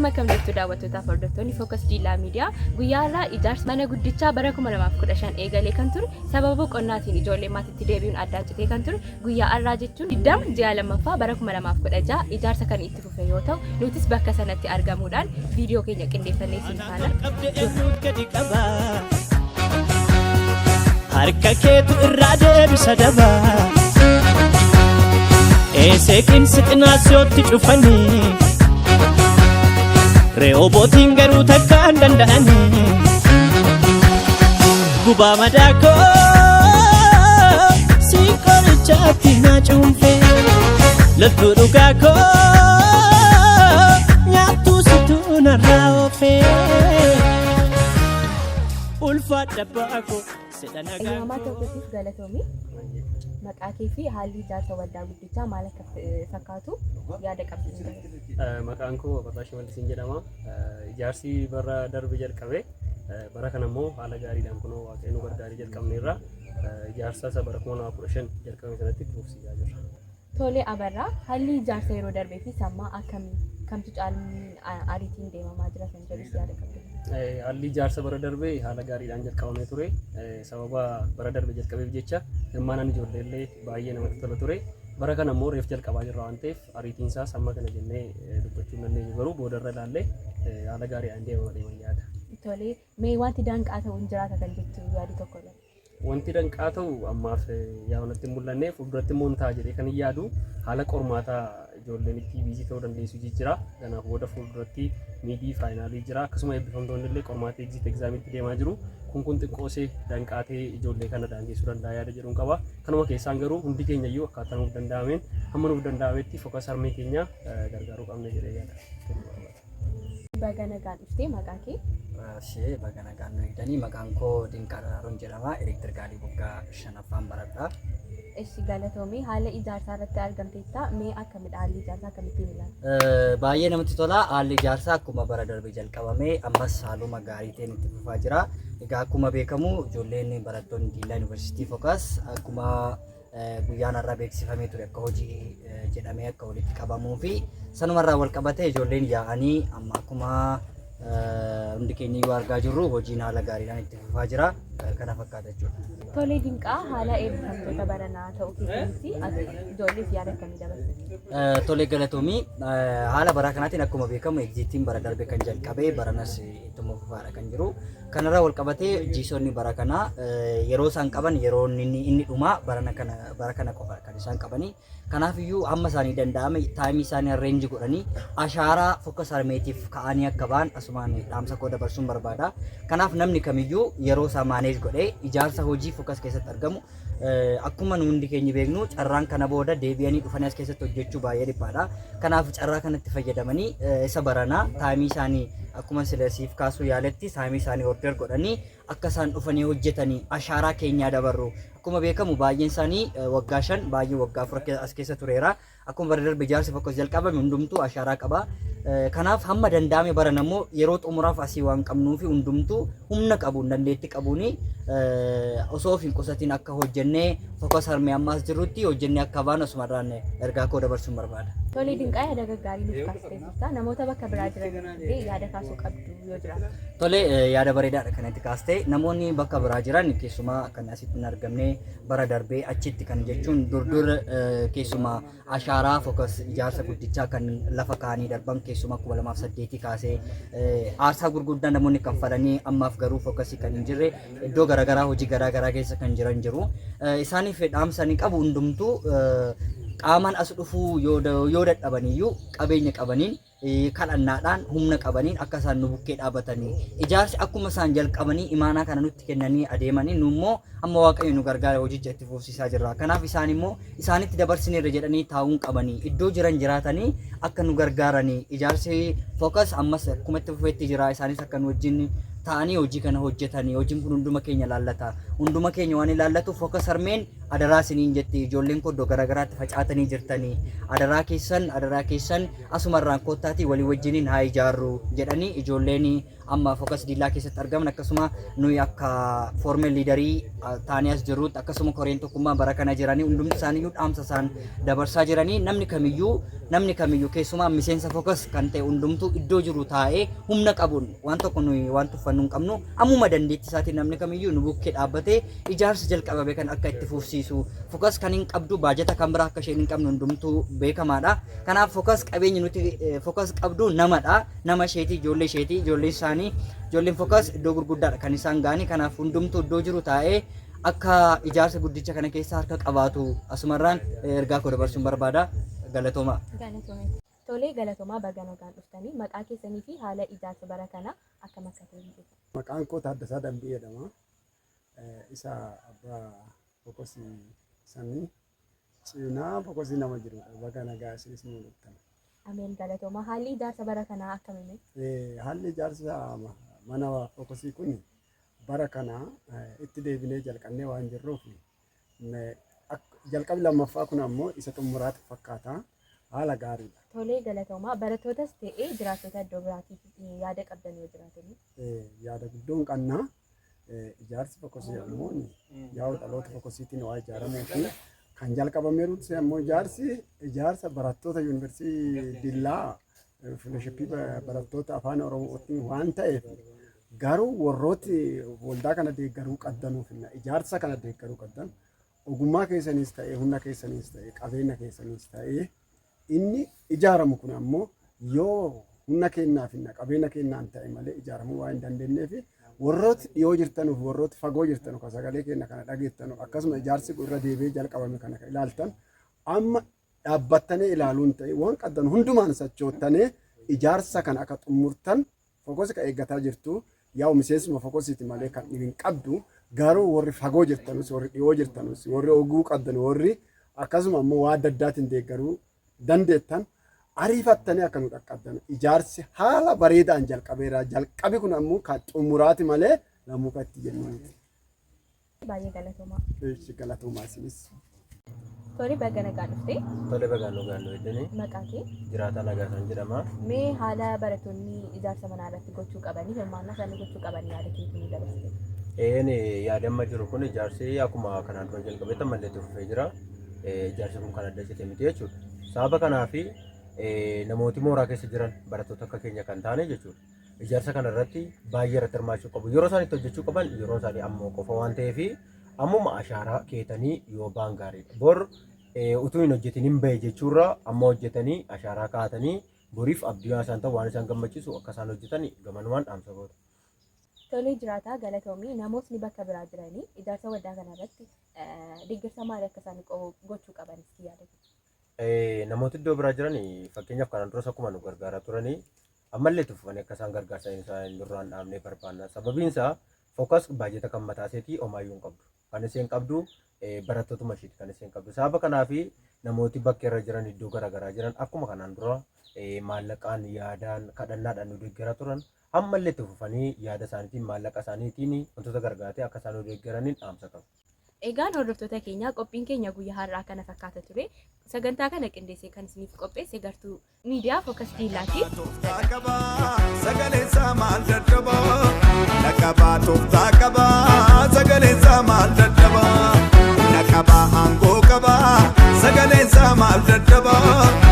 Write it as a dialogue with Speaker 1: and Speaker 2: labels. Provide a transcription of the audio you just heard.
Speaker 1: Ashama kam jirtu daawwattootaaf hordoftoonni Focus Diilaa Miidiyaa guyyaa irraa ijaarsa mana guddichaa bara 2015 eegalee kan ture sababa qonnaatiin ijoollee maatiitti deebi'uun addaan citee kan ture guyyaa irraa jechuun 20 ji'a lammaffaa bara 2016 ijaarsa kan itti fufe yoo ta'u nutis bakka sanatti argamuudhaan viidiyoo keenya qindeeffannee isin faana
Speaker 2: harka keetu irraa deebisa dabaa eeseekin sixinaasiyootti cufanii re'oobotiin garuu takka hin danda'anii gubaa madaakoo si qorichaatti na cuunfee loltuu dhugaa koo nyaattuu situu narraa oofee ulfaadha baakoo
Speaker 1: Ayyaama tokkotiif galatoomii maqaa kee fi haalli ijaarsa waldaa guddichaa maal akka fakkaatu yaada qabdu.
Speaker 3: Maqaan koo Abarraash Mallisiin jedhama. Ijaarsi bara darbe jalqabe bara kana immoo haala gaariidhaan kunoo waaqayyo nu gargaarii jalqabneerra ijaarsa isa bara 2015 jalqabame sanatti fufsiisaa jirra.
Speaker 1: Tole Abarraa haalli ijaarsa yeroo darbee fi sammaa akkamii kamtu caalaa ariitiin deemamaa jira kan jedhu yaada qabdu.
Speaker 3: Haalli ijaarsa bara darbee haala gaariidhaan jalqabamee ture. Sababa bara darbee jalqabeef jecha hirmaannaan ijoollee illee baay'ee namatti tola ture. Bara kana immoo reef jalqabaa jirra waan ta'eef ariitiin isaa samma kana jennee dubbachuu hin dandeenyu garuu boodarra ilaallee haala gaariidhaan deeman yaada.
Speaker 1: Tole mee wanti danqaa ta'u hin jiraata kan jettu yaadi tokko dha.
Speaker 3: Wanti danqaa ta'u ammaaf yaa'unatti mul'anne fuulduratti immoo ta'a jedhee kan hin yaadu haala qormaataa ijoolleen itti biizii ta'uu dandeessu jira. Kanaaf booda fuulduratti miidii faayinaalii jira. Akkasuma eebbifamtoonni illee qormaata egziit egzaamiitti deemaa jiru. Kun xiqqoosee danqaatee ijoollee kana daangeessuu danda'a yaada jedhuun qaba. Kanuma keessaan garuu hundi keenya iyyuu akkaataa nuuf danda'ameen hamma nuuf danda'ametti fokas harmee keenya gargaaruu qabna jedhee yaada.
Speaker 1: Baga nagaan dhuftee maqaa kee?
Speaker 4: Ishee baga nagaan nu eegdanii maqaan koo Dinqaa Daraaroon jedhama. Elektirikaalii waggaa 5ffaan baradha.
Speaker 1: Ishi galatoomii haala ijaarsaa irratti argamteetta mee akkamidha haalli ijaarsaa akkamittiin ilaala?
Speaker 4: Baay'ee namatti tola. Haalli ijaarsaa akkuma bara darbe jalqabame ammas haaluma gaarii ta'een itti fufaa jira. Egaa akkuma beekamu ijoolleen barattoonni Diillaa Yuunivarsiitii Fokas akkuma guyyaan irraa beeksifamee ture akka hojii jedhamee akka walitti qabamuu fi sanumarraa wal qabatee ijoolleen yaa'anii amma akkuma hundi keenya yoo argaa jirru hojiin haala gaariidhaan itti fufaa jira. Kana fakkaata jechuudha.
Speaker 1: Tole Dinqaa haala eebbifamtoota baranaa ta'uu keessatti ijoolleef yaada akkamii dabalta?
Speaker 4: Tole galatoomii haala bara kanaatiin akkuma beekamu egziitiin bara darbe kan jalqabee baranas ittuma fufaadha kan jiru. Kanarraa wal qabatee jiisonni bara kanaa yeroo isaan qaban yeroo inni dhuma bara kana qofa kan isaan qabanii. Kanaaf iyyuu hamma isaanii danda'ame taayimii isaanii arreenji godhanii ashaaraa fokas harmeetiif ka'anii akka ba'an asumaan dhaamsa koo dabarsuun barbaada. Kanaaf namni kamiyyuu yeroo isaa maaneej godhee ijaarsa hojii fokas keessatti argamu akkuma nu hundi keenya beeknu carraan kana booda deebi'anii dhufanii as keessatti hojjechuu baay'ee dhiphaadha. Kanaaf carraa kanatti fayyadamanii isa baranaa taayimii isaanii akkuma silaasiif kaasuu yaaletti taayimii isaanii order godhanii akka isaan dhufanii hojjetanii ashaaraa keenyaa dabarru. Akkuma beekamu baay'een isaanii waggaa 5 baay'ee waggaa 4 as keessa tureera. Akkuma bara darbe ijaarsi fokas jalqabame hundumtuu ashaaraa qaba. Kanaaf hamma danda'ame baran ammoo yeroo xumuraaf asii waan qabnuu fi hundumtuu humna qabuun dandeettii qabuuni osoo hin qusatiin akka hojjennee fokas harmee ammaas jirrutti hojjennee akka baanu asumarraan ergaa koo dabarsuun barbaada.
Speaker 1: Tole Dinqaa yaada gaggaarii nuuf kaastee jirta. Namoota bakka biraa jiran illee yaada kaasuu qabdu yoo jiraatu.
Speaker 4: Tole yaada bareedaadha kanatti kaastee namoonni bakka biraa jiran keessumaa kan asitti hin argamne bara darbee achitti kan jechuun durdur keessumaa ashaaraa fokas ijaarsa guddichaa kan lafa kaanii darban keessumaa 2008 kaasee aarsaa gurguddaa namoonni kaffalanii ammaaf garuu fokasii kan hin jirre iddoo garaagaraa hojii garaagaraa keessa kan jiran jiru. Isaaniif dhaamsanii qabu hundumtuu qaamaan as dhufuu yoo dadhabaniyyuu qabeenya qabaniin kadhannaadhaan humna qabaniin akka isaan nu bukkee dhaabatanii ijaarsi akkuma isaan jalqabanii imaanaa kana nutti kennanii adeemanii nu immoo amma waaqayyo nu gargaara hojicha itti fufsiisaa jirra. Kanaaf isaan immoo isaanitti dabarsineerra jedhanii taa'uun qabanii iddoo jiran jiraatanii akka nu gargaaranii ijaarsi fokas ammas akkuma itti fufeetti jira isaanis akka nu wajjin ta'anii hojii kana hojjetanii hojiin kun hunduma keenya laallata. hunduma keenya waan ilaallatu focus harmeen adaraa isiniin jetti ijoolleen koo iddoo garaagaraatti facaatanii jirtanii adaraa keessan asumarraan koottaatii walii wajjiniin haa ijaarru jedhanii ijoolleen amma focus diilaa keessatti argaman akkasuma nuyi akka formal liidarii taanii as jirrutti akkasuma koreen tokkummaa bara kana jiranii hundumti isaaniiyyuu dhaamsa isaan dabarsaa jiranii namni kamiyyuu keessumaa miseensa focus kan ta'e hundumtuu iddoo jiru taa'ee humna qabuun waan tokko nuyi waan tuffannu hin qabnu ammuma dandeettii isaatiin namni kamiyyuu nu bukkee dhaabbatee ijaarsa jalqabame kan akka itti fufsiisu focus kan hin qabdu baajata kan biraa akka isheen hin qabnu hundumtuu beekamaadha. Kanaaf focus qabeenyi nuti focus qabdu namadha. Nama isheetii ijoollee isaanii ijoolleen focus iddoo gurguddaadha kan isaan gaanii kanaaf hundumtuu iddoo jiru taa'ee akka ijaarsa guddicha kana keessa harka qabaatu asumarraan ergaa koo dabarsuun barbaada. Galatooma.
Speaker 1: Tolee galatoomaa baga nagaan dhuftanii maqaa keessanii fi haala ijaarsa bara kana akkam akka ta'e ibsa.
Speaker 5: Maqaan koo Taaddasaa Dambii jedhama. Isa abbaa fokosii sanii cinaa fokosii nama jirudha. Baga nagaa isinis mul'atan.
Speaker 1: Ameen galatoomaa haalli ijaarsa bara kanaa akkamime?
Speaker 5: Haalli ijaarsa mana fokosii kun bara kana itti deebinee jalqabnee waan jirruuf jalqabni lammaffaa kun ammoo isa xumuraatu fakkaata. Haala gaariidha.
Speaker 1: Tolee galatoomaa barattootas ta'ee jiraattota iddoo biraatiif yaada qabdan yoo jiraatani.
Speaker 5: Yaada guddoon qabna. Ijaarsi fokosii ammoo yaa'u dhaloota fokosiitiin waa ijaaramuu fi kan jalqabameeru ammoo ijaarsa barattoota yuunivarsiitii Dillaa filooshippii barattoota afaan Oromootiin waan ta'eef garuu warrooti waldaa kana deeggaruu qabdanuuf ijaarsa kana deeggaruu qabdan ogummaa keessaniis ta'ee humna keessaniis ta'ee qabeenya keessaniis ta'ee inni ijaaramu kun ammoo yoo humna keenyaa fi qabeenya keenyaan ta'e malee ijaaramuu waan hin dandeenyeef warrooti dhiyoo jirtanuuf warrooti fagoo jirtanu kan sagalee keenya kana dhageettanu akkasuma ijaarsi irra deebi'ee jalqabame kana ilaaltan amma dhaabbattanii ilaaluun ta'e waan qabdan hundumaan sochoottanii ijaarsa kana akka xumurtan fokosi ka eeggataa jirtu yaa'u miseensuma fokosiiti malee kan hin qabdu garuu warri fagoo jirtanus warri dhiyoo jirtanus warri oguu qabdan warri akkasuma ammoo waa adda addaatiin deeggaruu dandeettan ariifattanii akka nu dhaqqabdan ijaarsi haala bareedaan jalqabeera jalqabi kun ammoo kan xumuraati malee namuu kan itti jennu.
Speaker 1: Baay'ee galatoomaa.
Speaker 5: Galatoomaa isinis.
Speaker 1: Tolee baga nagaa dhuftee.
Speaker 6: Tolee baga nagaa dhuftee.
Speaker 1: Maqaa kee?
Speaker 6: Jiraataa Nagaasan jedhama.
Speaker 1: Mee haala barattoonni ijaarsa manaa irratti gochuu qabanii hirmaannaa isaanii gochuu qabanii yaada keetii ni dabarsite.
Speaker 6: Yaadamma jiru kun ijaarsi akkuma kanaan dura jalqabeetti ammallee fufee jira. Ijaarsi kun kan adda citee miti jechuudha. Sababa kanaaf namooti mooraa keessa jiran barattoota akka keenya kan taane jechuudha. Ijaarsa kana irratti baay'ee irratti hirmaachuu qabu. Yeroo isaan itti hojjechuu qaban yeroo isaanii ammoo qofa waan ta'eef ammuma ashaaraa keetanii yoo ba'an gaariidha. Bor utuu hin hojjetin hin bahe jechuurra amma hojjetanii ashaaraa kaa'atanii boriif abdii isaan ta'u waan isaan gammachiisu akka isaan hojjetan gamanumaan dhaamsa goota.
Speaker 1: Tolee jiraataa galatoomii namootni bakka biraa jiranii ijaarsa waldaa kana irratti deeggarsa maalii akka isaan gochuu qabanis yaadatu.
Speaker 6: Namooti iddoo biraa jiran fakkeenyaaf kanaan duras akkuma nu gargaaraa turanii ammallee tuffatanii akka isaan gargaarsa isaan duraan dhaabnee barbaanna. Sababiin isaa fokas baajata kan mataa isheetii homaayyuu hin qabdu. Kan isheen qabdu barattootuma isheeti kan isheen qabdu. Sababa kanaaf namooti bakka irra jiran iddoo garaagaraa jiran akkuma kanaan dura maallaqaan yaadaan kadhannaadhaan nu deeggaraa turan ammallee tuffatanii yaada isaaniitiin maallaqa isaaniitiin wantoota gargaartee akka isaan nu deeggaraniin dhaamsa qabu.
Speaker 1: Egaan hordoftoota keenya qophiin keenya guyyaa har'aa kana fakkaata ture. Sagantaa kana qindeessee kan isiniif qopheesse gartuu miidiyaa Focus Diilaati.
Speaker 7: Sagaleen isaa maal dadhabaa? Naqabaa tooftaa qabaa. Sagaleen isaa maal dadhabaa? Naqabaa aangoo qabaa. Sagaleen isaa maal dadhabaa?